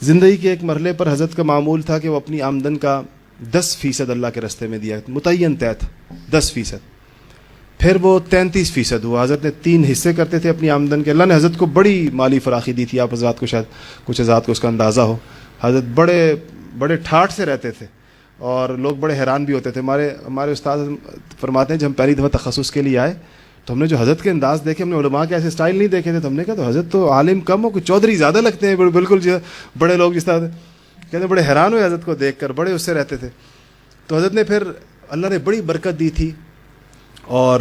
زندگی کے ایک مرحلے پر حضرت کا معمول تھا کہ وہ اپنی آمدن کا 10% اللہ کے راستے میں دیا، متعین طے تھا 10%. پھر وہ 33% ہوا. حضرت نے 3 حصے کرتے تھے اپنی آمدن کے. اللہ نے حضرت کو بڑی مالی فراخی دی تھی. آپ حضرات کو شاید کچھ حضرات کو اس کا اندازہ ہو. حضرت بڑے ٹھاٹھ سے رہتے تھے اور لوگ بڑے حیران بھی ہوتے تھے. ہمارے استاد فرماتے ہیں جب ہم پہلی دفعہ تخصص کے لیے آئے تو ہم نے جو حضرت کے انداز دیکھے، ہم نے علماء کے ایسے سٹائل نہیں دیکھے تھے. تو ہم نے کہا تو حضرت تو عالم کم ہو، کوئی چودھری زیادہ لگتے ہیں. بالکل جو بڑے لوگ جس طرح کہتے ہیں، بڑے حیران ہوئے حضرت کو دیکھ کر، بڑے اس سے رہتے تھے. تو حضرت نے پھر اللہ نے بڑی برکت دی تھی اور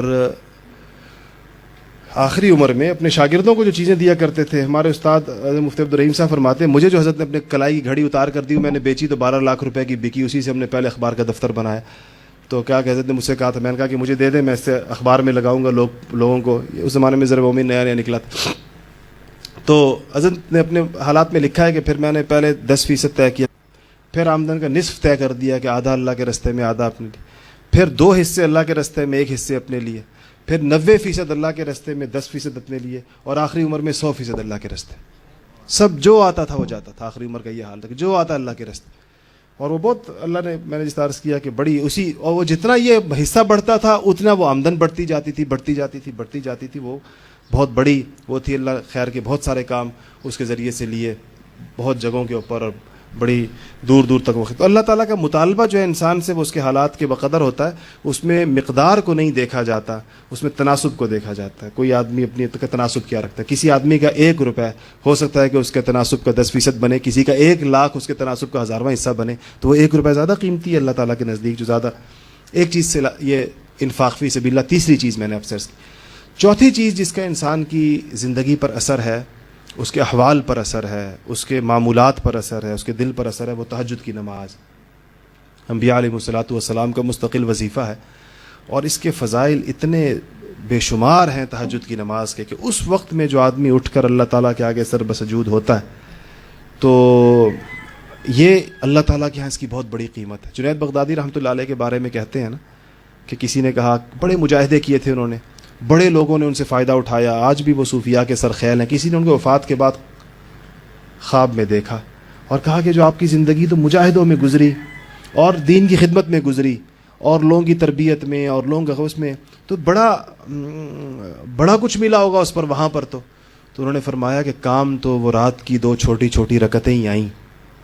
آخری عمر میں اپنے شاگردوں کو جو چیزیں دیا کرتے تھے. ہمارے استاد مفتی عبدالرحیم صاحب فرماتے ہیں مجھے جو حضرت نے اپنے کلائی کی گھڑی اتار کر دی، میں نے بیچی تو 12 لاکھ روپے کی بکی، اسی سے ہم نے پہلے اخبار کا دفتر بنایا. تو کیا کہ حضرت نے مجھ سے کہا تھا، میں نے کہا کہ مجھے دے دیں، میں اس سے اخبار میں لگاؤں گا لوگوں کو. اس زمانے میں ضرب مومن نیا نکلا تھا. تو حضرت نے اپنے حالات میں لکھا ہے کہ پھر میں نے پہلے 10% طے کیا، پھر آمدن کا نصف طے کر دیا کہ آدھا اللہ کے راستے میں، آدھا اپنے لیے. پھر 2 حصے اللہ کے راستے میں، 1 حصے اپنے لیے. پھر 90% اللہ کے راستے میں، 10% اپنے لیے. اور آخری عمر میں 100% اللہ کے راستے. سب جو آتا تھا وہ جاتا تھا. آخری عمر کا یہ حال تھا کہ جو آتا اللہ کے راستے. اور وہ بہت اللہ نے، میں نے جس طرح عرض کیا کہ بڑی اسی، اور وہ جتنا یہ حصہ بڑھتا تھا اتنا وہ آمدن بڑھتی جاتی تھی. وہ بہت بڑی وہ تھی. اللہ خیر کے بہت سارے کام اس کے ذریعے سے لیے بہت جگہوں کے اوپر اور بڑی دور دور تک وقت. تو اللہ تعالیٰ کا مطالبہ جو ہے انسان سے وہ اس کے حالات کے بقدر ہوتا ہے. اس میں مقدار کو نہیں دیکھا جاتا، اس میں تناسب کو دیکھا جاتا ہے. کوئی آدمی اپنی تناسب کیا رکھتا ہے. کسی آدمی کا 1 روپے ہو سکتا ہے کہ اس کے تناسب کا 10% بنے، کسی کا 1 لاکھ اس کے تناسب کا 1000واں حصہ بنے. تو وہ 1 روپے زیادہ قیمتی ہے اللہ تعالیٰ کے نزدیک جو زیادہ ایک چیز سے یہ انفاق فی سبیل اللہ. تیسری چیز میں نے افسر کی. چوتھی چیز جس کا انسان کی زندگی پر اثر ہے، اس کے احوال پر اثر ہے، اس کے معمولات پر اثر ہے، اس کے دل پر اثر ہے، وہ تہجد کی نماز. انبیاء علیہ الصلوۃ والسلام کا مستقل وظیفہ ہے اور اس کے فضائل اتنے بے شمار ہیں تہجد کی نماز کے کہ اس وقت میں جو آدمی اٹھ کر اللہ تعالیٰ کے آگے سر بسجود ہوتا ہے تو یہ اللہ تعالیٰ کے ہاں اس کی بہت بڑی قیمت ہے. جنید بغدادی رحمۃ اللہ علیہ کے بارے میں کہتے ہیں نا کہ کسی نے کہا، بڑے مجاہدے کیے تھے انہوں نے، بڑے لوگوں نے ان سے فائدہ اٹھایا، آج بھی وہ صوفیاء کے سرخیل ہیں. کسی نے ان کے وفات کے بعد خواب میں دیکھا اور کہا کہ جو آپ کی زندگی تو مجاہدوں میں گزری اور دین کی خدمت میں گزری اور لوگوں کی تربیت میں اور لوگوں کے غوث میں، تو بڑا کچھ ملا ہوگا اس پر وہاں پر. تو انہوں نے فرمایا کہ کام تو وہ رات کی 2 چھوٹی رکعتیں ہی آئیں.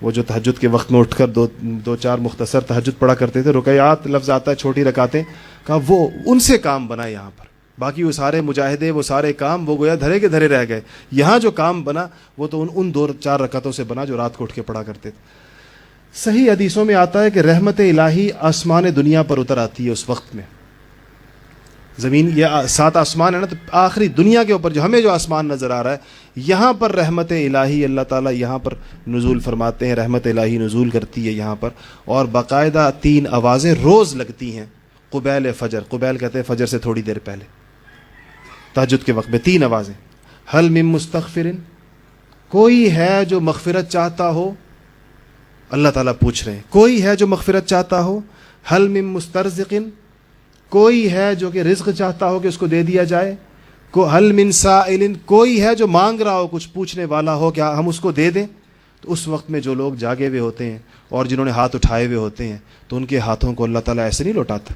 وہ جو تہجد کے وقت میں اٹھ کر 2-4 مختصر تہجد پڑھا کرتے تھے، رکعات لفظ آتا ہے، چھوٹی رکعتیں، کہا وہ ان سے کام بنا یہاں پر. باقی وہ سارے مجاہدے، وہ سارے کام وہ گویا دھرے کے دھرے رہ گئے. یہاں جو کام بنا وہ تو ان 2-4 رکعتوں سے بنا جو رات کو اٹھ کے پڑھا کرتے تھے. صحیح حدیثوں میں آتا ہے کہ رحمت الہی آسمان دنیا پر اتر آتی ہے اس وقت میں. زمین یہ 7 آسمان ہے نا، تو آخری دنیا کے اوپر جو ہمیں جو آسمان نظر آ رہا ہے، یہاں پر رحمت الہی اللہ تعالیٰ یہاں پر نزول فرماتے ہیں. رحمت الہی نزول کرتی ہے یہاں پر اور باقاعدہ 3 آوازیں روز لگتی ہیں قبیل فجر. قبیل کہتے ہیں فجر سے تھوڑی دیر پہلے، تہجد کے وقت میں 3 آوازیں. حل من مستغفر، کوئی ہے جو مغفرت چاہتا ہو، اللہ تعالیٰ پوچھ رہے ہیں کوئی ہے جو مغفرت چاہتا ہو. حل من مسترزق، کوئی ہے جو کہ رزق چاہتا ہو کہ اس کو دے دیا جائے. حل من سائل، کوئی ہے جو مانگ رہا ہو، کچھ پوچھنے والا ہو کیا ہم اس کو دے دیں. تو اس وقت میں جو لوگ جاگے ہوئے ہوتے ہیں اور جنہوں نے ہاتھ اٹھائے ہوئے ہوتے ہیں تو ان کے ہاتھوں کو اللہ تعالیٰ ایسے نہیں لوٹاتا.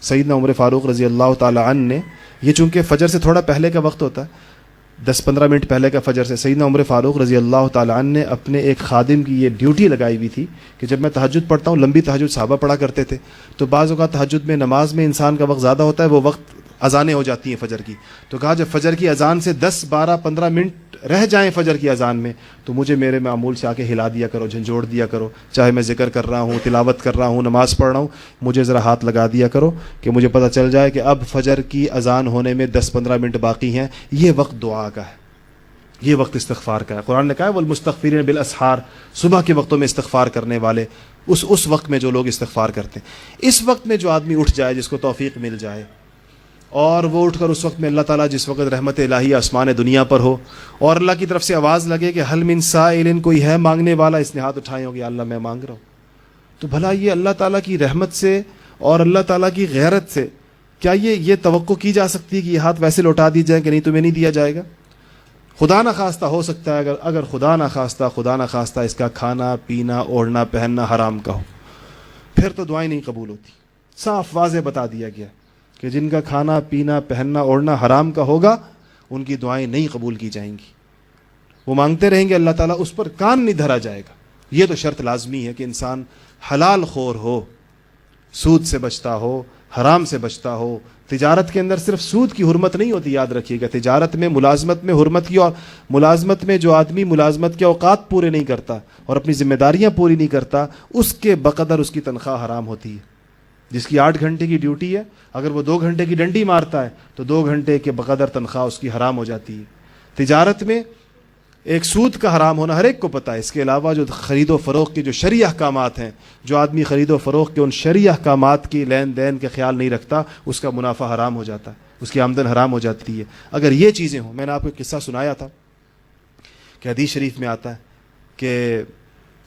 سیدنا عمر فاروق رضی اللہ تعالیٰ عنہ نے، یہ چونکہ فجر سے تھوڑا پہلے کا وقت ہوتا ہے، 10-15 منٹ پہلے کا فجر سے، سیدنا عمر فاروق رضی اللہ تعالیٰ عنہ نے اپنے ایک خادم کی یہ ڈیوٹی لگائی ہوئی تھی کہ جب میں تہجد پڑھتا ہوں، لمبی تہجد صحابہ پڑھا کرتے تھے، تو بعض اوقات تہجد میں نماز میں انسان کا وقت زیادہ ہوتا ہے، وہ وقت اذانیں ہو جاتی ہیں فجر کی. تو کہا جب فجر کی اذان سے 10-12-15 منٹ رہ جائیں فجر کی اذان میں تو مجھے میرے معمول سے آ کے ہلا دیا کرو، جھنجھوڑ دیا کرو، چاہے میں ذکر کر رہا ہوں، تلاوت کر رہا ہوں، نماز پڑھ رہا ہوں، مجھے ذرا ہاتھ لگا دیا کرو کہ مجھے پتہ چل جائے کہ اب فجر کی اذان ہونے میں 10-15 منٹ باقی ہیں. یہ وقت دعا کا ہے، یہ وقت استغفار کا ہے. قرآن نے کہا ہے والمستغفرین بالاسحار، صبح کے وقتوں میں استغفار کرنے والے، اس وقت میں جو لوگ استغفار کرتے ہیں. اس وقت میں جو آدمی اٹھ جائے، جس کو توفیق مل جائے، اور وہ اٹھ کر اس وقت میں اللہ تعالیٰ جس وقت رحمت الہی آسمان دنیا پر ہو اور اللہ کی طرف سے آواز لگے کہ حل من سائل، کوئی ہے مانگنے والا، اس نے ہاتھ اٹھائے ہوں گے، اللہ میں مانگ رہا ہوں. تو بھلا یہ اللہ تعالیٰ کی رحمت سے اور اللہ تعالیٰ کی غیرت سے کیا یہ توقع کی جا سکتی ہے کہ یہ ہاتھ ویسے لوٹا دی جائے کہ نہیں تمہیں نہیں دیا جائے گا؟ خدا نخواستہ ہو سکتا ہے اگر خدا نخواستہ اس کا کھانا پینا اوڑھنا پہننا حرام کا ہو، پھر تو دعائیں نہیں قبول ہوتی. صاف واضح بتا دیا گیا کہ جن کا کھانا پینا پہننا اوڑھنا حرام کا ہوگا ان کی دعائیں نہیں قبول کی جائیں گی. وہ مانگتے رہیں گے، اللہ تعالیٰ اس پر کان نہیں دھرا جائے گا. یہ تو شرط لازمی ہے کہ انسان حلال خور ہو، سود سے بچتا ہو، حرام سے بچتا ہو. تجارت کے اندر صرف سود کی حرمت نہیں ہوتی، یاد رکھیے گا. تجارت میں ملازمت میں حرمت کی، اور ملازمت میں جو آدمی ملازمت کے اوقات پورے نہیں کرتا اور اپنی ذمہ داریاں پوری نہیں کرتا، اس کے بقدر اس کی تنخواہ حرام ہوتی ہے. جس کی 8 گھنٹے کی ڈیوٹی ہے، اگر وہ 2 گھنٹے کی ڈنڈی مارتا ہے تو 2 گھنٹے کے بقدر تنخواہ اس کی حرام ہو جاتی ہے. تجارت میں ایک سود کا حرام ہونا ہر ایک کو پتہ ہے. اس کے علاوہ جو خرید و فروخت کے جو شرعی احکامات ہیں، جو آدمی خرید و فروخت کے ان شرعی احکامات کی لین دین کے خیال نہیں رکھتا، اس کا منافع حرام ہو جاتا ہے، اس کی آمدن حرام ہو جاتی ہے. اگر یہ چیزیں ہوں، میں نے آپ کو ایک قصہ سنایا تھا کہ حدیث شریف میں آتا ہے کہ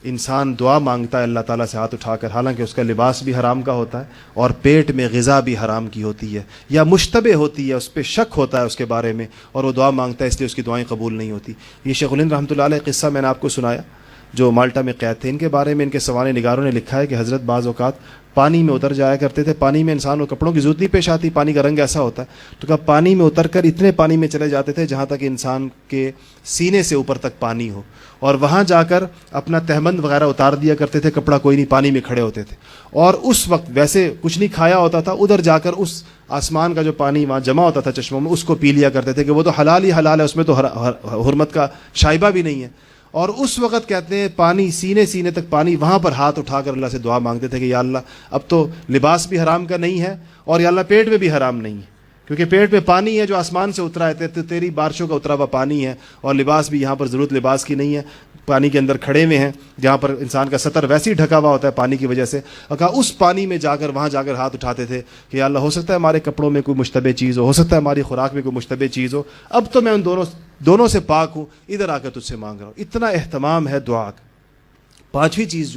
انسان دعا مانگتا ہے اللہ تعالیٰ سے ہاتھ اٹھا کر، حالانکہ اس کا لباس بھی حرام کا ہوتا ہے اور پیٹ میں غذا بھی حرام کی ہوتی ہے یا مشتبہ ہوتی ہے، اس پہ شک ہوتا ہے اس کے بارے میں، اور وہ دعا مانگتا ہے، اس لیے اس کی دعائیں قبول نہیں ہوتی. یہ شیخ الہند رحمۃ اللہ علیہ قصہ میں نے آپ کو سنایا جو مالٹا میں قید تھے. ان کے بارے میں ان کے سوانح نگاروں نے لکھا ہے کہ حضرت بعض اوقات پانی میں اتر جایا کرتے تھے. پانی میں انسان کو کپڑوں کی ضرورت نہیں پیش آتی، پانی کا رنگ ایسا ہوتا ہے، تو کب پانی میں اتر کر اتنے پانی میں چلے جاتے تھے جہاں تک انسان کے سینے سے اوپر تک پانی ہو، اور وہاں جا کر اپنا تہمند وغیرہ اتار دیا کرتے تھے، کپڑا کوئی نہیں، پانی میں کھڑے ہوتے تھے. اور اس وقت ویسے کچھ نہیں کھایا ہوتا تھا، ادھر جا کر اس آسمان کا جو پانی وہاں جمع ہوتا تھا چشموں میں، اس کو پی لیا کرتے تھے کہ وہ تو حلال ہی حلال ہے، اس میں تو حرمت کا شائبہ بھی نہیں ہے. اور اس وقت کہتے ہیں پانی سینے تک پانی، وہاں پر ہاتھ اٹھا کر اللہ سے دعا مانگتے تھے کہ یا اللہ اب تو لباس بھی حرام کا نہیں ہے اور یا اللہ پیٹ میں بھی حرام نہیں ہے، کیونکہ پیٹ میں پانی ہے جو آسمان سے اترا ہے، تیری بارشوں کا اترا ہوا پانی ہے، اور لباس بھی یہاں پر ضرورت لباس کی نہیں ہے، پانی کے اندر کھڑے ہوئے ہیں جہاں پر انسان کا سطر ویسے ہی ڈھکا ہوا ہوتا ہے پانی کی وجہ سے. اور کہا اس پانی میں جا کر وہاں جا کر ہاتھ اٹھاتے تھے کہ یا اللہ ہو سکتا ہے ہمارے کپڑوں میں کوئی مشتبہ چیز ہو سکتا ہے ہماری خوراک میں کوئی مشتبہ چیز ہو، اب تو میں ان دونوں سے پاک ہوں، ادھر آ کر تجھ سے مانگ رہا ہوں. اتنا اہتمام ہے دعا کا. 5ویں چیز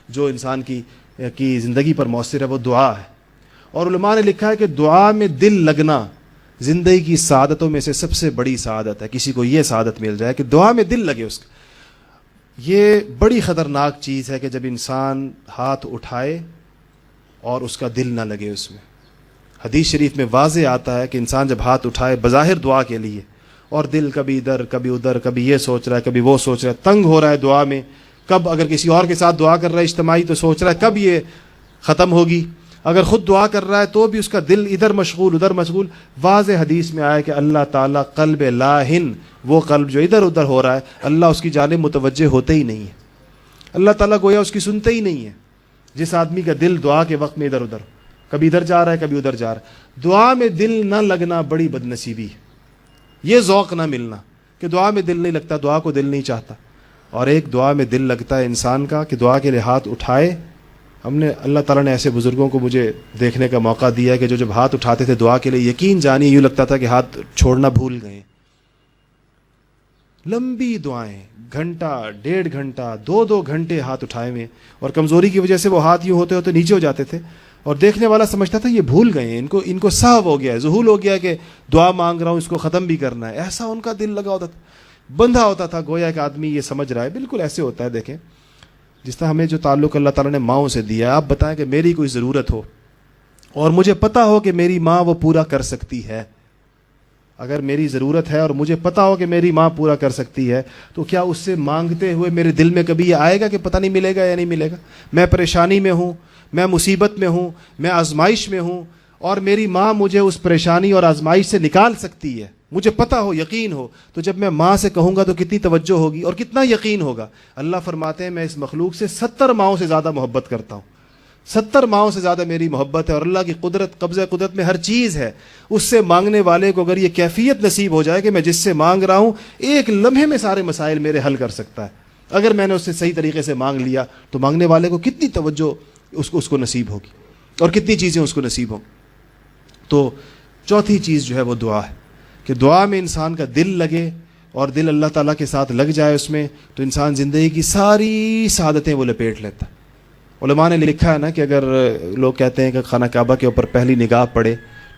جو انسان کی زندگی پر مؤثر ہے وہ دعا ہے. اور علماء نے لکھا ہے کہ دعا میں دل لگنا زندگی کی سعادتوں میں سے سب سے بڑی سعادت ہے. کسی کو یہ سعادت مل جائے کہ دعا میں دل لگے اس کا، یہ بڑی خطرناک چیز ہے کہ جب انسان ہاتھ اٹھائے اور اس کا دل نہ لگے اس میں. حدیث شریف میں واضح آتا ہے کہ انسان جب ہاتھ اٹھائے بظاہر دعا کے لیے اور دل کبھی ادھر کبھی ادھر، کبھی یہ سوچ رہا ہے کبھی وہ سوچ رہا ہے، تنگ ہو رہا ہے دعا میں، کب اگر کسی اور کے ساتھ دعا کر رہا ہے اجتماعی تو سوچ رہا ہے کب یہ ختم ہوگی، اگر خود دعا کر رہا ہے تو بھی اس کا دل ادھر مشغول ادھر مشغول. واضح حدیث میں آیا کہ اللہ تعالیٰ قلب لاہن، وہ قلب جو ادھر ادھر ہو رہا ہے، اللہ اس کی جانب متوجہ ہوتے ہی نہیں ہے. اللہ تعالیٰ گویا اس کی سنتے ہی نہیں ہے. جس آدمی کا دل دعا کے وقت میں ادھر ادھر، کبھی ادھر جا رہا ہے کبھی ادھر جا رہا ہے، دعا میں دل نہ لگنا بڑی بدنصیبی ہے. یہ ذوق نہ ملنا کہ دعا میں دل نہیں لگتا، دعا کو دل نہیں چاہتا. اور ایک دعا میں دل لگتا ہے انسان کا کہ دعا کے لیے ہاتھ اٹھائے. ہم نے اللہ تعالیٰ نے ایسے بزرگوں کو مجھے دیکھنے کا موقع دیا ہے کہ جو جب ہاتھ اٹھاتے تھے دعا کے لیے، یقین جانیے یوں لگتا تھا کہ ہاتھ چھوڑنا بھول گئے. لمبی دعائیں، گھنٹہ 1.5 گھنٹہ 2 گھنٹے ہاتھ اٹھائے ہوئے، اور کمزوری کی وجہ سے وہ ہاتھ یوں ہوتے ہوتے نیچے ہو جاتے تھے، اور دیکھنے والا سمجھتا تھا یہ بھول گئے ہیں، ان کو صاحب ہو گیا ہے، ذہول ہو گیا کہ دعا مانگ رہا ہوں اس کو ختم بھی کرنا ہے. ایسا ان کا دل لگا ہوتا تھا، بندھا ہوتا تھا، گویا کہ آدمی یہ سمجھ رہا ہے. بالکل ایسے ہوتا ہے. دیکھیں جس طرح ہمیں جو تعلق اللہ تعالیٰ نے ماؤں سے دیا ہے، آپ بتائیں کہ میری کوئی ضرورت ہو اور مجھے پتا ہو کہ میری ماں وہ پورا کر سکتی ہے، اگر میری ضرورت ہے اور مجھے پتا ہو کہ میری ماں پورا کر سکتی ہے، تو کیا اس سے مانگتے ہوئے میرے دل میں کبھی یہ آئے گا کہ پتہ نہیں ملے گا یا نہیں ملے گا؟ میں پریشانی میں ہوں، میں مصیبت میں ہوں، میں آزمائش میں ہوں، اور میری ماں مجھے اس پریشانی اور آزمائش سے نکال سکتی ہے، مجھے پتا ہو، یقین ہو، تو جب میں ماں سے کہوں گا تو کتنی توجہ ہوگی اور کتنا یقین ہوگا. اللہ فرماتے ہیں میں اس مخلوق سے 70 ماؤں سے زیادہ محبت کرتا ہوں. 70 ماؤں سے زیادہ میری محبت ہے، اور اللہ کی قدرت، قبضہ قدرت میں ہر چیز ہے. اس سے مانگنے والے کو اگر یہ کیفیت نصیب ہو جائے کہ میں جس سے مانگ رہا ہوں ایک لمحے میں سارے مسائل میرے حل کر سکتا ہے، اگر میں نے اس سے صحیح طریقے سے مانگ لیا، تو مانگنے والے کو کتنی توجہ اس کو نصیب ہوگی اور کتنی چیزیں اس کو نصیب ہوں. تو چوتھی چیز جو ہے وہ دعا ہے کہ دعا میں انسان کا دل لگے اور دل اللہ تعالیٰ کے ساتھ لگ جائے اس میں، تو انسان زندگی کی ساری سعادتیں وہ لپیٹ لیتا. علماء نے لکھا ہے نا کہ اگر لوگ کہتے ہیں کہ خانہ کعبہ کے اوپر پہلی نگاہ پڑے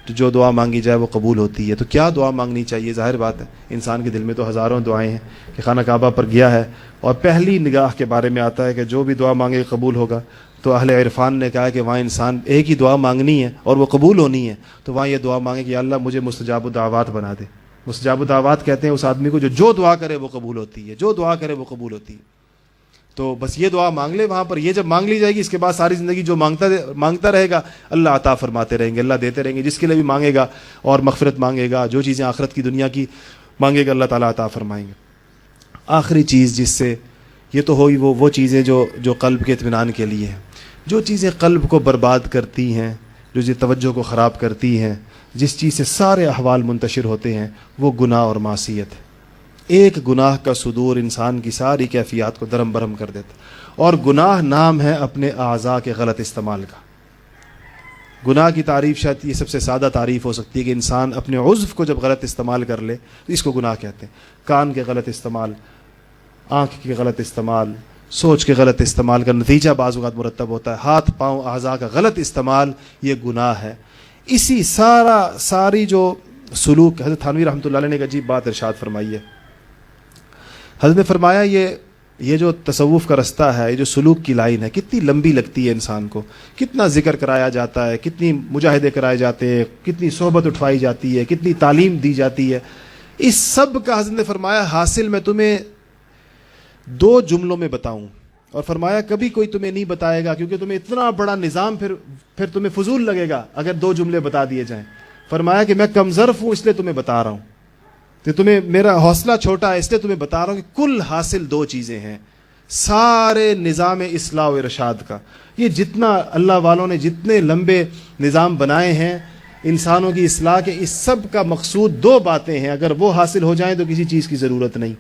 تو جو دعا مانگی جائے وہ قبول ہوتی ہے. تو کیا دعا مانگنی چاہیے؟ ظاہر بات ہے انسان کے دل میں تو ہزاروں دعائیں ہیں کہ خانہ کعبہ پر گیا ہے اور پہلی نگاہ کے بارے میں آتا ہے کہ جو بھی دعا مانگے قبول ہوگا. تو اہل عرفان نے کہا کہ وہاں انسان ایک ہی دعا مانگنی ہے اور وہ قبول ہونی ہے. تو وہاں یہ دعا مانگے کہ یا اللہ مجھے مستجاب الدعوات بنا دے. مستجاب الدعوات کہتے ہیں اس آدمی کو جو دعا کرے وہ قبول ہوتی ہے، جو دعا کرے وہ قبول ہوتی ہے. تو بس یہ دعا مانگ لے وہاں پر. یہ جب مانگ لی جائے گی اس کے بعد ساری زندگی جو مانگتا رہے گا اللہ عطا فرماتے رہیں گے، اللہ دیتے رہیں گے. جس کے لیے بھی مانگے گا اور مغفرت مانگے گا، جو چیزیں آخرت کی دنیا کی مانگے گا اللہ تعالیٰ عطا فرمائیں گے. آخری چیز جس سے یہ تو ہوئی وہ چیزیں جو قلب کے اطمینان کے لیے ہیں. جو چیزیں قلب کو برباد کرتی ہیں، جو توجہ کو خراب کرتی ہیں، جس چیز سے سارے احوال منتشر ہوتے ہیں وہ گناہ اور معصیت ہے. ایک گناہ کا صدور انسان کی ساری کیفیات کو درم برہم کر دیتا. اور گناہ نام ہے اپنے اعضاء کے غلط استعمال کا. گناہ کی تعریف شاید یہ سب سے سادہ تعریف ہو سکتی ہے کہ انسان اپنے عضو کو جب غلط استعمال کر لے تو اس کو گناہ کہتے ہیں. کان کے غلط استعمال، آنکھ کے غلط استعمال، سوچ کے غلط استعمال کا نتیجہ بعض اوقات مرتب ہوتا ہے. ہاتھ پاؤں اعضاء کا غلط استعمال یہ گناہ ہے. اسی ساری جو سلوک، حضرت تھانوی رحمۃ اللہ علیہ نے ایک عجیب بات ارشاد فرمائی ہے. حضرت نے فرمایا یہ جو تصوف کا رستہ ہے، یہ جو سلوک کی لائن ہے کتنی لمبی لگتی ہے انسان کو. کتنا ذکر کرایا جاتا ہے، کتنی مجاہدے کرائے جاتے ہیں، کتنی صحبت اٹھوائی جاتی ہے، کتنی تعلیم دی جاتی ہے. اس سب کا حضرت نے فرمایا حاصل میں تمہیں 2 جملوں میں بتاؤں. اور فرمایا کبھی کوئی تمہیں نہیں بتائے گا کیونکہ تمہیں اتنا بڑا نظام پھر تمہیں فضول لگے گا اگر 2 جملے بتا دیے جائیں. فرمایا کہ میں کم ظرف ہوں اس لیے تمہیں بتا رہا ہوں، کہ تمہیں میرا حوصلہ چھوٹا ہے اس لیے تمہیں بتا رہا ہوں کہ کل حاصل 2 چیزیں ہیں سارے نظام اصلاح و ارشاد کا. یہ جتنا اللہ والوں نے جتنے لمبے نظام بنائے ہیں انسانوں کی اصلاح کے، اس سب کا مقصود 2 باتیں ہیں. اگر وہ حاصل ہو جائیں تو کسی چیز کی ضرورت نہیں.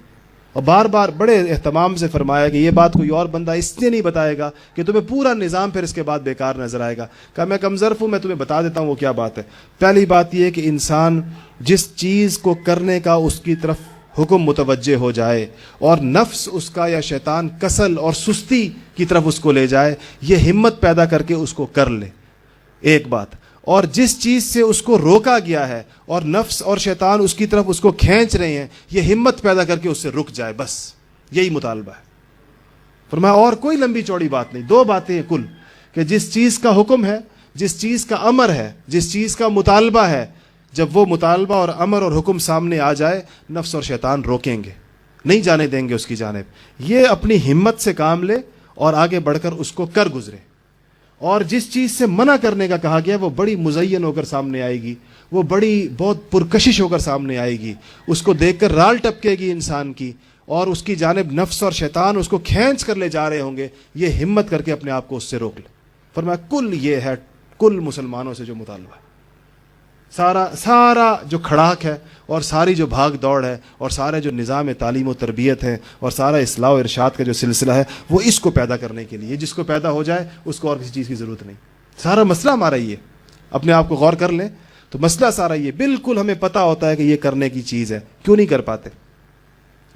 اور بار بار بڑے اہتمام سے فرمایا کہ یہ بات کوئی اور بندہ اس لیے نہیں بتائے گا کہ تمہیں پورا نظام پھر اس کے بعد بیکار نظر آئے گا. کہا میں کم ظرف ہوں، میں تمہیں بتا دیتا ہوں وہ کیا بات ہے. پہلی بات یہ ہے کہ انسان جس چیز کو کرنے کا اس کی طرف حکم متوجہ ہو جائے اور نفس اس کا یا شیطان کسل اور سستی کی طرف اس کو لے جائے، یہ ہمت پیدا کر کے اس کو کر لے، ایک بات. اور جس چیز سے اس کو روکا گیا ہے اور نفس اور شیطان اس کی طرف اس کو کھینچ رہے ہیں، یہ ہمت پیدا کر کے اس سے رک جائے. بس یہی مطالبہ ہے. فرمایا اور کوئی لمبی چوڑی بات نہیں. 2 باتیں ہیں کل، کہ جس چیز کا حکم ہے، جس چیز کا امر ہے، جس چیز کا مطالبہ ہے، جب وہ مطالبہ اور امر اور حکم سامنے آ جائے نفس اور شیطان روکیں گے، نہیں جانے دیں گے اس کی جانب. یہ اپنی ہمت سے کام لے اور آگے بڑھ کر اس کو کر گزرے. اور جس چیز سے منع کرنے کا کہا گیا وہ بڑی مزین ہو کر سامنے آئے گی، وہ بہت پرکشش ہو کر سامنے آئے گی. اس کو دیکھ کر رال ٹپکے گی انسان کی اور اس کی جانب نفس اور شیطان اس کو کھینچ کر لے جا رہے ہوں گے. یہ ہمت کر کے اپنے آپ کو اس سے روک لے. فرمایا کل یہ ہے کل مسلمانوں سے جو مطالبہ ہے، سارا جو کھڑاک ہے اور ساری جو بھاگ دوڑ ہے اور سارے جو نظام تعلیم و تربیت ہے اور سارا اصلاح و ارشاد کا جو سلسلہ ہے وہ اس کو پیدا کرنے کے لیے. جس کو پیدا ہو جائے اس کو اور کسی چیز کی ضرورت نہیں. سارا مسئلہ ہمارا یہ، اپنے آپ کو غور کر لیں تو مسئلہ سارا یہ. بالکل ہمیں پتہ ہوتا ہے کہ یہ کرنے کی چیز ہے، کیوں نہیں کر پاتے؟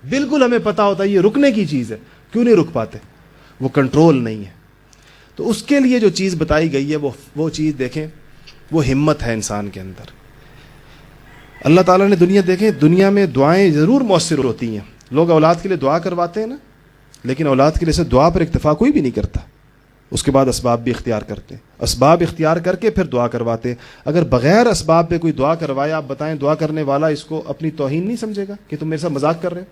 بالکل ہمیں پتہ ہوتا ہے یہ رکنے کی چیز ہے، کیوں نہیں رک پاتے؟ وہ کنٹرول نہیں ہے. تو اس کے لیے جو چیز بتائی گئی ہے وہ چیز دیکھیں، وہ ہمت ہے انسان کے اندر. اللہ تعالیٰ نے دنیا میں دعائیں ضرور مؤثر ہوتی ہیں. لوگ اولاد کے لیے دعا کرواتے ہیں نا، لیکن اولاد کے لیے سے دعا پر اکتفا کوئی بھی نہیں کرتا. اس کے بعد اسباب بھی اختیار کرتے ہیں، اسباب اختیار کر کے پھر دعا کرواتے ہیں. اگر بغیر اسباب پہ کوئی دعا کروائے، آپ بتائیں دعا کرنے والا اس کو اپنی توہین نہیں سمجھے گا کہ تم میرے ساتھ مذاق کر رہے ہو؟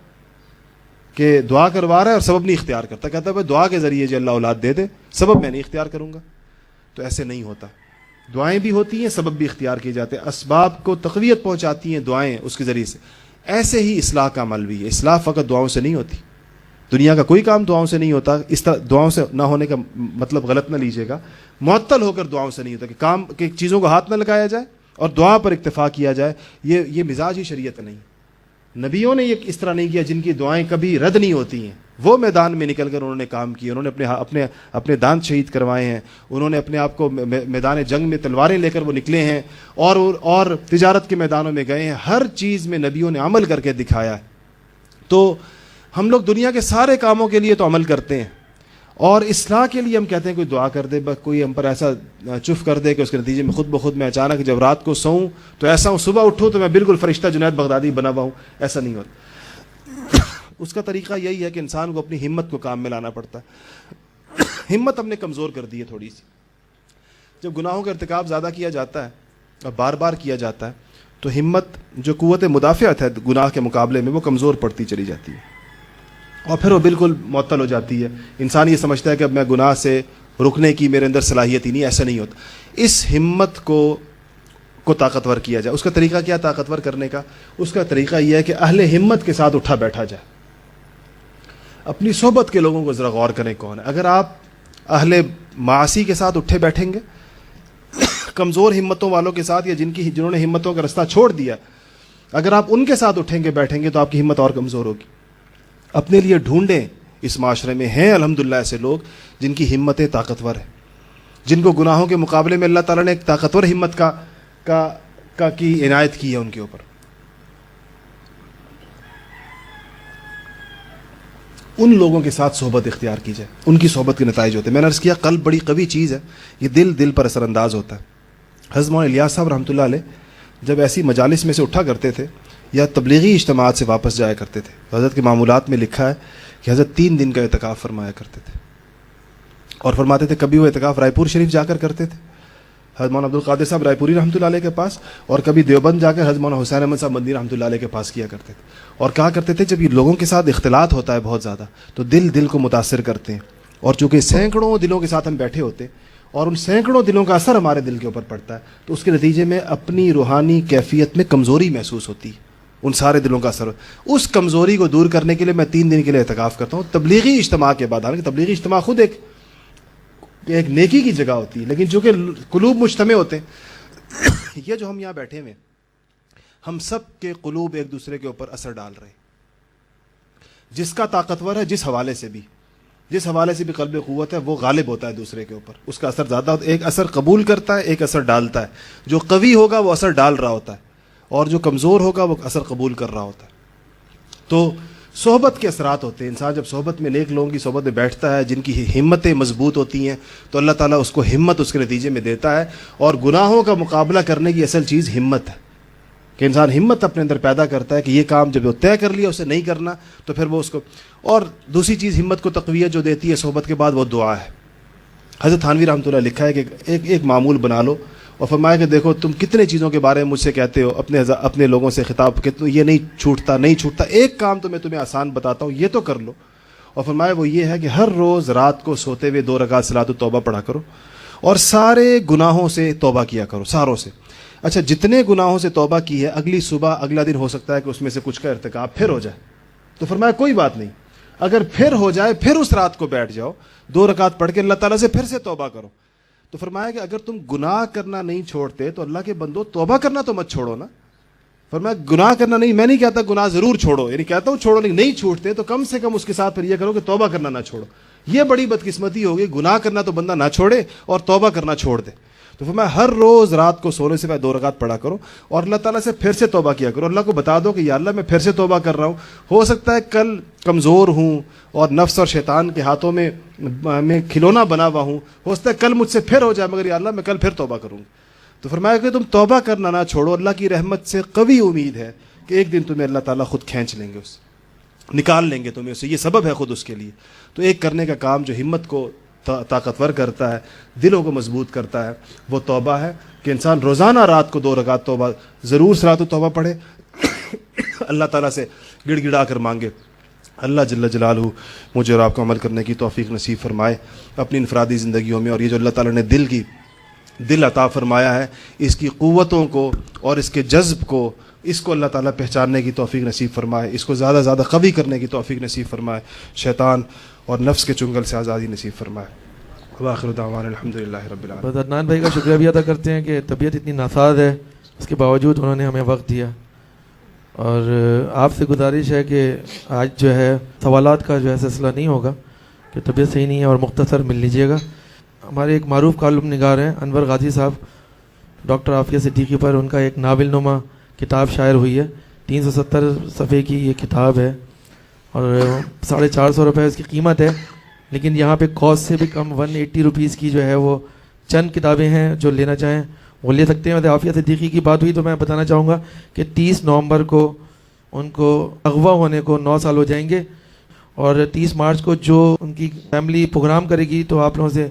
کہ دعا کروا رہا ہے اور سبب نہیں اختیار کرتا، کہتا ہے بھائی دعا کے ذریعے جو اللہ اولاد دے دے، سبب میں نہیں اختیار کروں گا. تو ایسے نہیں ہوتا. دعائیں بھی ہوتی ہیں، سبب بھی اختیار کیے جاتے ہیں. اسباب کو تقویت پہنچاتی ہیں دعائیں اس کے ذریعے سے. ایسے ہی اصلاح کا عمل بھی ہے. اصلاح فقط دعاؤں سے نہیں ہوتی. دنیا کا کوئی کام دعاؤں سے نہیں ہوتا. اس طرح دعاؤں سے نہ ہونے کا مطلب غلط نہ لیجیے گا. معطل ہو کر دعاؤں سے نہیں ہوتا کہ کام کی چیزوں کو ہاتھ نہ لگایا جائے اور دعا پر اکتفا کیا جائے. یہ مزاج ہی شریعت نہیں. نبیوں نے یہ اس طرح نہیں کیا جن کی دعائیں کبھی رد نہیں ہوتی ہیں. وہ میدان میں نکل کر انہوں نے کام کیے، انہوں نے اپنے دانت شہید کروائے ہیں، انہوں نے اپنے آپ کو میدان جنگ میں تلواریں لے کر وہ نکلے ہیں اور تجارت کے میدانوں میں گئے ہیں. ہر چیز میں نبیوں نے عمل کر کے دکھایا ہے. تو ہم لوگ دنیا کے سارے کاموں کے لیے تو عمل کرتے ہیں اور اصلاح کے لیے ہم کہتے ہیں کوئی دعا کر دے، کوئی ہم پر ایسا چف کر دے کہ اس کے نتیجے میں خود بخود میں اچانک جب رات کو سوؤں تو ایسا ہوں، صبح اٹھوں تو میں بالکل فرشتہ جنید بغدادی بنا ہوا ہوں، ایسا نہیں ہوتا۔ اس کا طریقہ یہی ہے کہ انسان کو اپنی ہمت کو کام میں لانا پڑتا ہے۔ ہمت ہم نے کمزور کر دی ہے تھوڑی سی۔ جب گناہوں کا ارتکاب زیادہ کیا جاتا ہے اور بار بار کیا جاتا ہے تو ہمت جو قوت مدافعت ہے گناہ کے مقابلے میں وہ کمزور پڑتی چلی جاتی ہے، اور پھر وہ بالکل معطل ہو جاتی ہے۔ انسان یہ سمجھتا ہے کہ اب میں گناہ سے رکنے کی میرے اندر صلاحیت ہی نہیں، ایسا نہیں ہوتا۔ اس ہمت کو طاقتور کیا جائے۔ اس کا طریقہ کیا طاقتور کرنے کا؟ اس کا طریقہ یہ ہے کہ اہل ہمت کے ساتھ اٹھا بیٹھا جائے۔ اپنی صحبت کے لوگوں کو ذرا غور کریں کون ہے۔ اگر آپ اہل معاصی کے ساتھ اٹھے بیٹھیں گے، کمزور ہمتوں والوں کے ساتھ، یا جنہوں نے ہمتوں کا رستہ چھوڑ دیا، اگر آپ ان کے ساتھ اٹھیں گے بیٹھیں گے تو آپ کی ہمت اور کمزور ہوگی۔ اپنے لیے ڈھونڈیں، اس معاشرے میں ہیں الحمدللہ ایسے لوگ جن کی ہمتیں طاقتور ہیں، جن کو گناہوں کے مقابلے میں اللہ تعالیٰ نے ایک طاقتور ہمت کی عنایت کی ہے ان کے اوپر۔ ان لوگوں کے ساتھ صحبت اختیار کی جائے، ان کی صحبت کے نتائج ہوتے ہیں۔ میں نے عرض کیا قلب بڑی قوی چیز ہے، یہ دل پر اثر انداز ہوتا ہے۔ حضرت مولانا الیاس صاحب رحمۃ اللہ علیہ جب ایسی مجالس میں سے اٹھا کرتے تھے یا تبلیغی اجتماعات سے واپس جایا کرتے تھے، حضرت کے معمولات میں لکھا ہے کہ حضرت 3 دن کا اعتکاف فرمایا کرتے تھے، اور فرماتے تھے کبھی وہ اعتکاف رائے پور شریف جا کر کرتے تھے حضرت مولانا عبد القادر صاحب رائے پوری رحمۃ اللہ علیہ کے پاس، اور کبھی دیوبند جا کر حضرت مولانا حسین احمد صاحب مدنی رحمۃ اللہ علیہ کے پاس کیا کرتے تھے۔ اور کہا کرتے تھے جب یہ لوگوں کے ساتھ اختلاط ہوتا ہے بہت زیادہ تو دل کو متاثر کرتے ہیں، اور چونکہ سینکڑوں دلوں کے ساتھ ہم بیٹھے ہوتے ہیں اور ان سینکڑوں دلوں کا اثر ہمارے دل کے اوپر پڑتا ہے، تو اس کے نتیجے میں اپنی روحانی کیفیت میں کمزوری محسوس ہوتی ہے، ان سارے دلوں کا اثر۔ اس کمزوری کو دور کرنے کے لیے میں 3 دن کے لیے اعتکاف کرتا ہوں تبلیغی اجتماع کے بعد۔ حالانکہ تبلیغی اجتماع خود ایک نیکی کی جگہ ہوتی ہے، لیکن چونکہ قلوب مجتمع ہوتے ہیں، یہ جو ہم یہاں بیٹھے ہوئے ہم سب کے قلوب ایک دوسرے کے اوپر اثر ڈال رہے ہیں۔ جس کا طاقتور ہے جس حوالے سے بھی قلب قوت ہے وہ غالب ہوتا ہے دوسرے کے اوپر، اس کا اثر زیادہ ہوتا ہے، ایک اثر قبول کرتا ہے ایک اثر ڈالتا ہے۔ جو قوی ہوگا وہ اثر ڈال رہا ہوتا ہے، اور جو کمزور ہوگا وہ اثر قبول کر رہا ہوتا ہے۔ تو صحبت کے اثرات ہوتے ہیں۔ انسان جب صحبت میں نیک لوگوں کی صحبت میں بیٹھتا ہے جن کی ہمتیں مضبوط ہوتی ہیں تو اللہ تعالیٰ اس کو ہمت اس کے نتیجے میں دیتا ہے، اور گناہوں کا مقابلہ کرنے کی اصل چیز ہمت ہے، کہ انسان ہمت اپنے اندر پیدا کرتا ہے کہ یہ کام جب وہ طے کر لیا اسے نہیں کرنا تو پھر وہ اس کو۔ اور دوسری چیز ہمت کو تقویت جو دیتی ہے صحبت کے بعد وہ دعا ہے۔ حضرت تھانوی رحمۃ اللہ لکھا ہے کہ ایک معمول بنا لو، اور فرمایا کہ دیکھو تم کتنے چیزوں کے بارے میں مجھ سے کہتے ہو، اپنے لوگوں سے خطاب کہ یہ نہیں چھوٹتا، ایک کام تو میں تمہیں آسان بتاتا ہوں، یہ تو کر لو۔ اور فرمایا وہ یہ ہے کہ ہر روز رات کو سوتے ہوئے 2 رکعت صلاۃ التوبہ پڑھا کرو، اور سارے گناہوں سے توبہ کیا کرو، ساروں سے۔ اچھا جتنے گناہوں سے توبہ کی ہے اگلی صبح اگلا دن ہو سکتا ہے کہ اس میں سے کچھ کا ارتکاب پھر ہو جائے، تو فرمایا کوئی بات نہیں، اگر پھر ہو جائے پھر اس رات کو بیٹھ جاؤ 2 رکعت پڑھ کے اللہ تعالیٰ سے پھر سے توبہ کرو۔ تو فرمایا کہ اگر تم گناہ کرنا نہیں چھوڑتے تو اللہ کے بندو توبہ کرنا تو مت چھوڑو نا۔ فرمایا گناہ کرنا نہیں، میں نہیں کہتا گناہ ضرور چھوڑو، یعنی کہتا ہوں چھوڑو نہیں چھوڑتے تو کم سے کم اس کے ساتھ پھر یہ کرو کہ توبہ کرنا نہ چھوڑو۔ یہ بڑی بدقسمتی ہوگی، گناہ کرنا تو بندہ نہ چھوڑے اور توبہ کرنا چھوڑ دے۔ تو فرمایا ہر روز رات کو سونے سے پہلے 2 رکعت پڑھا کرو، اور اللہ تعالیٰ سے پھر سے توبہ کیا کرو۔ اللہ کو بتا دو کہ یا اللہ میں پھر سے توبہ کر رہا ہوں، ہو سکتا ہے کل کمزور ہوں اور نفس اور شیطان کے ہاتھوں میں کھلونا بنا ہوا ہوں، ہو سکتا ہے کل مجھ سے پھر ہو جائے، مگر یا اللہ میں کل پھر توبہ کروں گا۔ تو فرمایا کہ تم توبہ کرنا نہ چھوڑو، اللہ کی رحمت سے قوی امید ہے کہ ایک دن تمہیں اللہ تعالیٰ خود کھینچ لیں گے، اس نکال لیں گے تمہیں اسے، یہ سبب ہے خود اس کے لیے۔ تو ایک کرنے کا کام جو ہمت کو طاقتور کرتا ہے، دلوں کو مضبوط کرتا ہے، وہ توبہ ہے، کہ انسان روزانہ رات کو 2 رکعت توبہ ضرور صلاۃ التوبہ پڑھے، اللہ تعالیٰ سے گڑ گڑا کر مانگے اللہ جل جلالہ مجھے اور آپ کو عمل کرنے کی توفیق نصیب فرمائے اپنی انفرادی زندگیوں میں، اور یہ جو اللہ تعالیٰ نے دل عطا فرمایا ہے اس کی قوتوں کو اور اس کے جذب کو، اس کو اللہ تعالیٰ پہچاننے کی توفیق نصیب فرمائے، اس کو زیادہ زیادہ قوی کرنے کی توفیق نصیب فرمائے، شیطان اور نفس کے چنگل سے آزادی نصیب فرمائے۔ وآخر دعوانا الحمدللہ رب العالمین۔ عدنان بھائی کا شکریہ بھی ادا کرتے ہیں کہ طبیعت اتنی ناساز ہے، اس کے باوجود انہوں نے ہمیں وقت دیا، اور آپ سے گزارش ہے کہ آج جو ہے سوالات کا جو ہے سلسلہ نہیں ہوگا، کہ طبیعت صحیح نہیں ہے، اور مختصر مل لیجیے گا۔ ہمارے ایک معروف کالم نگار ہیں انور غازی صاحب، ڈاکٹر عافیہ صدیقی پر ان کا ایک ناول نما کتاب شائع ہوئی ہے، 370 صفحے کی یہ کتاب ہے، اور 450 روپے اس کی قیمت ہے، لیکن یہاں پہ کاسٹ سے بھی کم 180 روپیز کی جو ہے وہ چند کتابیں ہیں، جو لینا چاہیں وہ لے سکتے ہیں. ویسے عافیہ صدیقی کی بات ہوئی تو میں بتانا چاہوں گا کہ 30 نومبر کو ان کو اغوا ہونے کو 9 سال ہو جائیں گے، اور 30 مارچ کو جو ان کی فیملی پروگرام کرے گی تو آپ لوگوں سے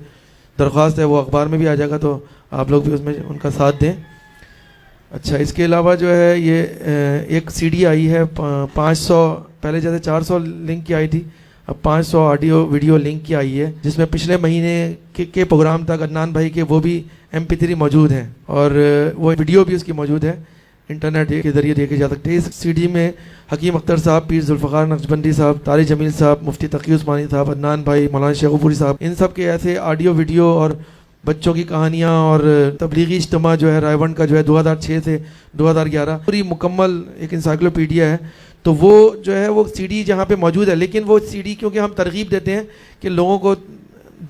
درخواست ہے، وہ اخبار میں بھی آ جائے گا، تو آپ لوگ بھی اس میں ان کا ساتھ دیں. اچھا، اس کے علاوہ جو ہے یہ ایک سی ڈی آئی ہے 500، پہلے جیسے 400 لنک کی آئی تھی، اب 500 آڈیو ویڈیو لنک کی آئی ہے، جس میں پچھلے مہینے کے پروگرام تک عدنان بھائی کے وہ بھی MP3 موجود ہیں، اور وہ ویڈیو بھی اس کی موجود ہے، انٹرنیٹ کے ذریعے دیکھے جا سکتے ہیں. اس سی ڈی میں حکیم اختر صاحب، پیر ذوالفقار نقشبندی صاحب، طارق جمیل صاحب، مفتی تقی عثمانی صاحب، عدنان بھائی، مولانا شیخو پوری صاحب، ان سب کے ایسے آڈیو ویڈیو اور بچوں کی کہانیاں اور تبلیغی اجتماع جو ہے رائے کا جو ہے 2006 سے 2011 پوری مکمل ایک انسائکلوپیڈیا ہے. تو وہ جو ہے وہ سی ڈی جہاں پہ موجود ہے، لیکن وہ سی ڈی کیونکہ ہم ترغیب دیتے ہیں کہ لوگوں کو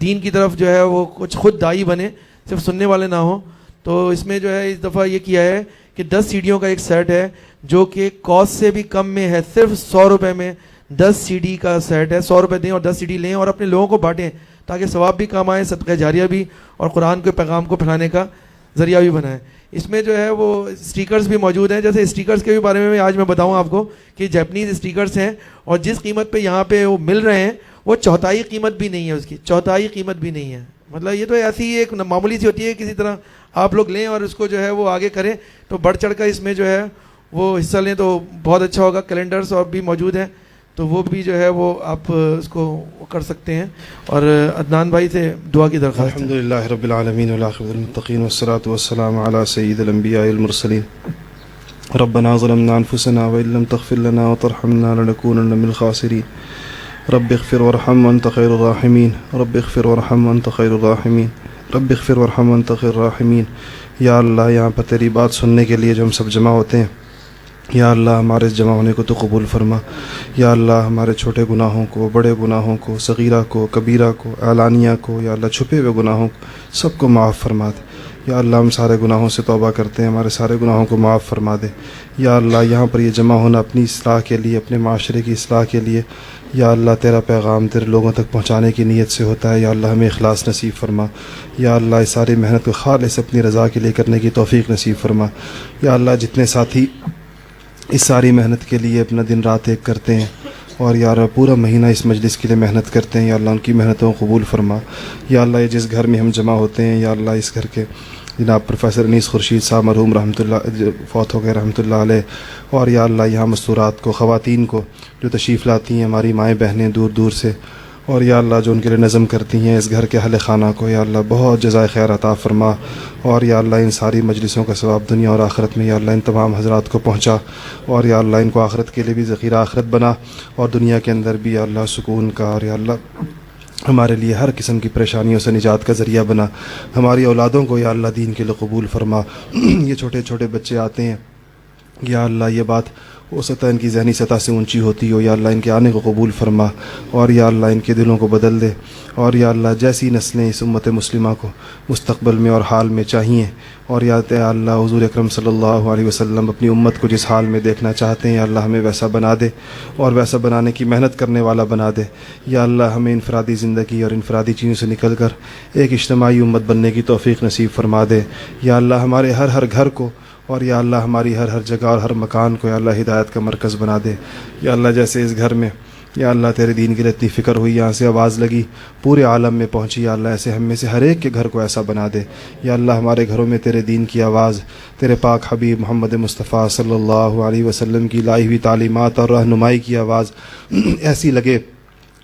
دین کی طرف جو ہے وہ کچھ خود داعی بنے، صرف سننے والے نہ ہوں، تو اس میں جو ہے اس دفعہ یہ کیا ہے کہ 10 سیڈیوں کا ایک سیٹ ہے جو کہ کاسٹ سے بھی کم میں ہے، صرف 100 روپے میں 10 سی ڈی کا سیٹ ہے. 100 روپے دیں اور 10 سی ڈی لیں اور اپنے لوگوں کو بانٹیں تاکہ ثواب بھی کام آئے، صدقہ جاریہ بھی، اور قرآن کے پیغام کو پھیلانے کا ذریعہ بھی بنائے. اس میں جو ہے وہ اسٹیکرز بھی موجود ہیں. جیسے اسٹیکرز کے بھی بارے میں آج میں بتاؤں آپ کو کہ جیپنیز اسٹیکرز ہیں، اور جس قیمت پہ یہاں پہ وہ مل رہے ہیں وہ چوتھائی قیمت بھی نہیں ہے، اس کی چوتھائی قیمت بھی نہیں ہے. مطلب یہ تو ایسی ایک معمولی سی ہوتی ہے، کسی طرح آپ لوگ لیں اور اس کو جو ہے وہ آگے کریں تو بڑھ چڑھ کر اس میں جو ہے وہ حصہ لیں تو بہت اچھا ہوگا. کیلنڈرز اور بھی موجود ہیں تو وہ بھی جو ہے وہ آپ اس کو کر سکتے ہیں. اور عدنان بھائی سے دعا کی درخواست. الحمدللہ رب العالمین والعاقبۃ للمتقین والصلاة والسلام علی سید الانبیاء والمرسلین. ربنا ظلمنا انفسنا وان لم تغفر لنا وترحمنا لنكونن من الخاسرین. رب اغفر وارحم وانت خیر الراحمین. رب اغفر وارحم وانت خیر الراحمین. رب اغفر وارحم وانت خیر الراحمین. یا اللہ، یہاں پر تیری بات سننے کے لیے جو ہم سب جمع ہوتے ہیں، یا اللہ ہمارے اس جمع ہونے کو تو قبول فرما. یا اللہ ہمارے چھوٹے گناہوں کو، بڑے گناہوں کو، صغیرہ کو، کبیرہ کو، اعلانیہ کو، یا اللہ چھپے ہوئے گناہوں کو سب کو معاف فرما دے. یا اللہ ہم سارے گناہوں سے توبہ کرتے ہیں، ہمارے سارے گناہوں کو معاف فرما دے. یا اللہ یہاں پر یہ جمع ہونا اپنی اصلاح کے لیے، اپنے معاشرے کی اصلاح کے لیے، یا اللہ تیرا پیغام تیرے لوگوں تک پہنچانے کی نیت سے ہوتا ہے. یا اللہ ہمیں اخلاص نصیب فرما. یا اللہ اس ساری محنت کو خالص اپنی رضا کے لیے کرنے کی توفیق نصیب فرما. یا اللہ جتنے ساتھی اس ساری محنت کے لیے اپنا دن رات ایک کرتے ہیں اور یا اللہ پورا مہینہ اس مجلس کے لیے محنت کرتے ہیں، یا اللہ ان کی محنتوں کو قبول فرما. یا اللہ یہ جس گھر میں ہم جمع ہوتے ہیں، یا اللہ اس گھر کے جناب پروفیسر انیس خورشید صاحب مرحوم رحمۃ اللہ فوت ہو گئے رحمۃ اللہ علیہ، اور یا اللہ یہاں مستورات کو، خواتین کو جو تشریف لاتی ہیں، ہماری مائیں بہنیں دور دور سے، اور یا اللہ جو ان کے لیے نظم کرتی ہیں اس گھر کے اہل خانہ کو، یا اللہ بہت جزائے خیر عطا فرما. اور یا اللہ ان ساری مجلسوں کا ثواب دنیا اور آخرت میں یا اللہ ان تمام حضرات کو پہنچا، اور یا اللہ ان کو آخرت کے لیے بھی ذخیرہ آخرت بنا، اور دنیا کے اندر بھی یا اللہ سکون کا، اور یا اللہ ہمارے لیے ہر قسم کی پریشانیوں سے نجات کا ذریعہ بنا. ہماری اولادوں کو یا اللہ دین کے لیے قبول فرما. یہ چھوٹے چھوٹے بچے آتے ہیں، یا اللہ یہ بات وہ سطح ان کی ذہنی سطح سے اونچی ہوتی ہو، یا اللہ ان کے آنے کو قبول فرما، اور یا اللہ ان کے دلوں کو بدل دے. اور یا اللہ جیسی نسلیں اس امت مسلمہ کو مستقبل میں اور حال میں چاہیے، اور یا اللہ حضور اکرم صلی اللہ علیہ وسلم اپنی امت کو جس حال میں دیکھنا چاہتے ہیں، یا اللہ ہمیں ویسا بنا دے اور ویسا بنانے کی محنت کرنے والا بنا دے. یا اللہ ہمیں انفرادی زندگی اور انفرادی چیزوں سے نکل کر ایک اجتماعی امت بننے کی توفیق نصیب فرما دے. یا اللہ ہمارے ہر گھر کو، اور یا اللہ ہماری ہر جگہ اور ہر مکان کو یا اللہ ہدایت کا مرکز بنا دے. یا اللہ جیسے اس گھر میں یا اللہ تیرے دین کے لیے اتنی فکر ہوئی، یہاں سے آواز لگی پورے عالم میں پہنچی، یا اللہ ایسے ہم میں سے ہر ایک کے گھر کو ایسا بنا دے. یا اللہ ہمارے گھروں میں تیرے دین کی آواز، تیرے پاک حبیب محمد مصطفیٰ صلی اللہ علیہ وسلم کی لائی ہوئی تعلیمات اور رہنمائی کی آواز ایسی لگے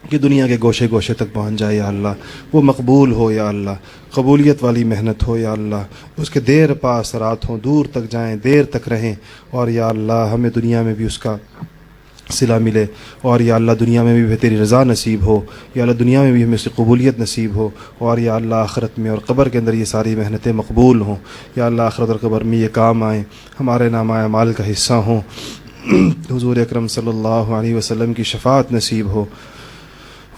کہ دنیا کے گوشے گوشے تک پہنچ جائے. یا اللہ وہ مقبول ہو، یا اللہ قبولیت والی محنت ہو، یا اللہ اس کے دیر پا اثرات ہوں، دور تک جائیں، دیر تک رہیں، اور یا اللہ ہمیں دنیا میں بھی اس کا صلہ ملے، اور یا اللہ دنیا میں بھی تیری رضا نصیب ہو. یا اللہ دنیا میں بھی ہمیں اس کی قبولیت نصیب ہو، اور یا اللہ آخرت میں اور قبر کے اندر یہ ساری محنتیں مقبول ہوں. یا اللہ آخرت اور قبر میں یہ کام آئیں، ہمارے نامہ اعمال کا حصہ ہوں، حضور اکرم صلی اللہ علیہ وسلم کی شفاعت نصیب ہو.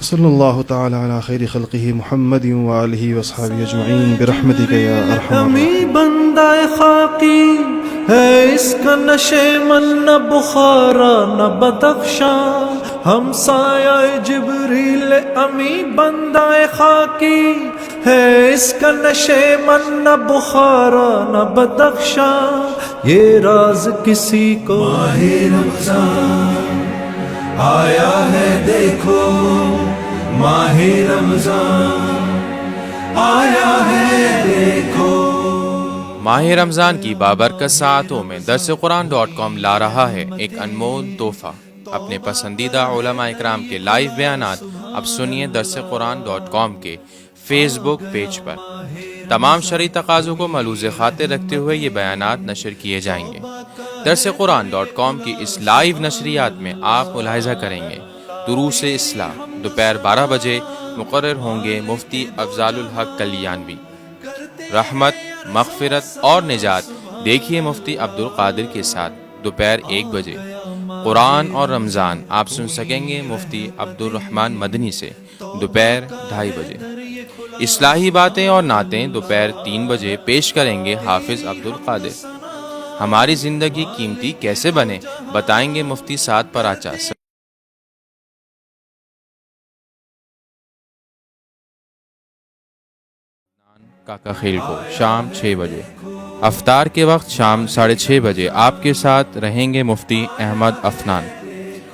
صلی اللہ تعالی علی خیر خلقہ محمد وآلہ وصحبہ اجمعین برحمتک یا ارحم الراحمین. بندہ خاکی ہے اس کا نشے من، نہ بخارا نہ بدخشاں، ہم سایہ جبریل امی بندہ خاکی ہے، اس کا نشے من نہ بخارا نہ بدخشاں، یہ راز کسی کو ماہ رمضان آیا ہے دیکھو، ماہ رمضان آیا ہے دیکھو۔ ماہ رمضان کی بابرکت ساعتوں میں درس قرآن.com لا رہا ہے ایک انمول تحفہ۔ اپنے پسندیدہ علماء اکرام کے لائیو بیانات اب سنیے درس قرآن.com کے فیس بک پیج پر۔ تمام شرعی تقاضوں کو ملحوظ خاطر رکھتے ہوئے یہ بیانات نشر کیے جائیں گے۔ درس قرآن.com کی اس لائیو نشریات میں آپ ملاحظہ کریں گے دروس اصلاح دوپہر 12 بجے مقرر ہوں گے مفتی افضال الحق کلیانوی۔ رحمت، مغفرت اور نجات دیکھیے مفتی عبدالقادر کے ساتھ دوپہر 1 بجے۔ قرآن اور رمضان آپ سن سکیں گے مفتی عبدالرحمن مدنی سے دوپہر 2:30 بجے۔ اصلاحی باتیں اور نعتیں دوپہر 3 بجے پیش کریں گے حافظ عبدالقادر۔ ہماری زندگی قیمتی کیسے بنے بتائیں گے مفتی سعد پراچا۔ کاکا خیل کو شام 6 بجے۔ افطار کے وقت شام 6:30 بجے آپ کے ساتھ رہیں گے مفتی احمد افنان۔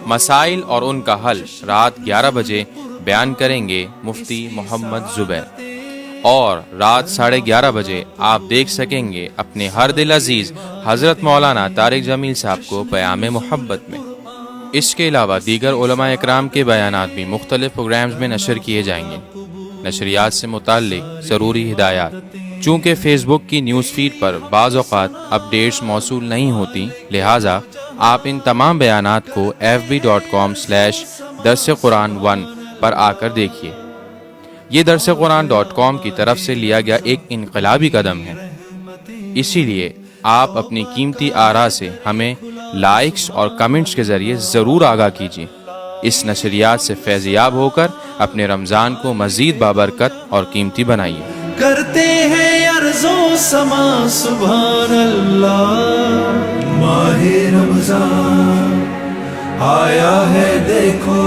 مسائل اور ان کا حل رات 11 بجے بیان کریں گے مفتی محمد زبیر، اور رات 11:30 بجے آپ دیکھ سکیں گے اپنے ہر دل عزیز حضرت مولانا طارق جمیل صاحب کو پیام محبت میں۔ اس کے علاوہ دیگر علماء اکرام کے بیانات بھی مختلف پروگرامز میں نشر کیے جائیں گے۔ نشریات سے متعلق ضروری ہدایات: چونکہ فیس بک کی نیوز فیڈ پر بعض اوقات اپڈیٹس موصول نہیں ہوتی، لہٰذا آپ ان تمام بیانات کو fb.com/درس قرآن 1 پر آ کر دیکھیے۔ یہ درس قرآن.com کی طرف سے لیا گیا ایک انقلابی قدم ہے، اسی لیے آپ اپنی قیمتی آراء سے ہمیں لائکس اور کمنٹس کے ذریعے ضرور آگاہ کیجیے۔ اس نشریات سے فیض یاب ہو کر اپنے رمضان کو مزید بابرکت اور قیمتی بنائیے۔ کرتے ہیں عرض و سما سبحان اللہ، ماہ رمضان آیا ہے دیکھو،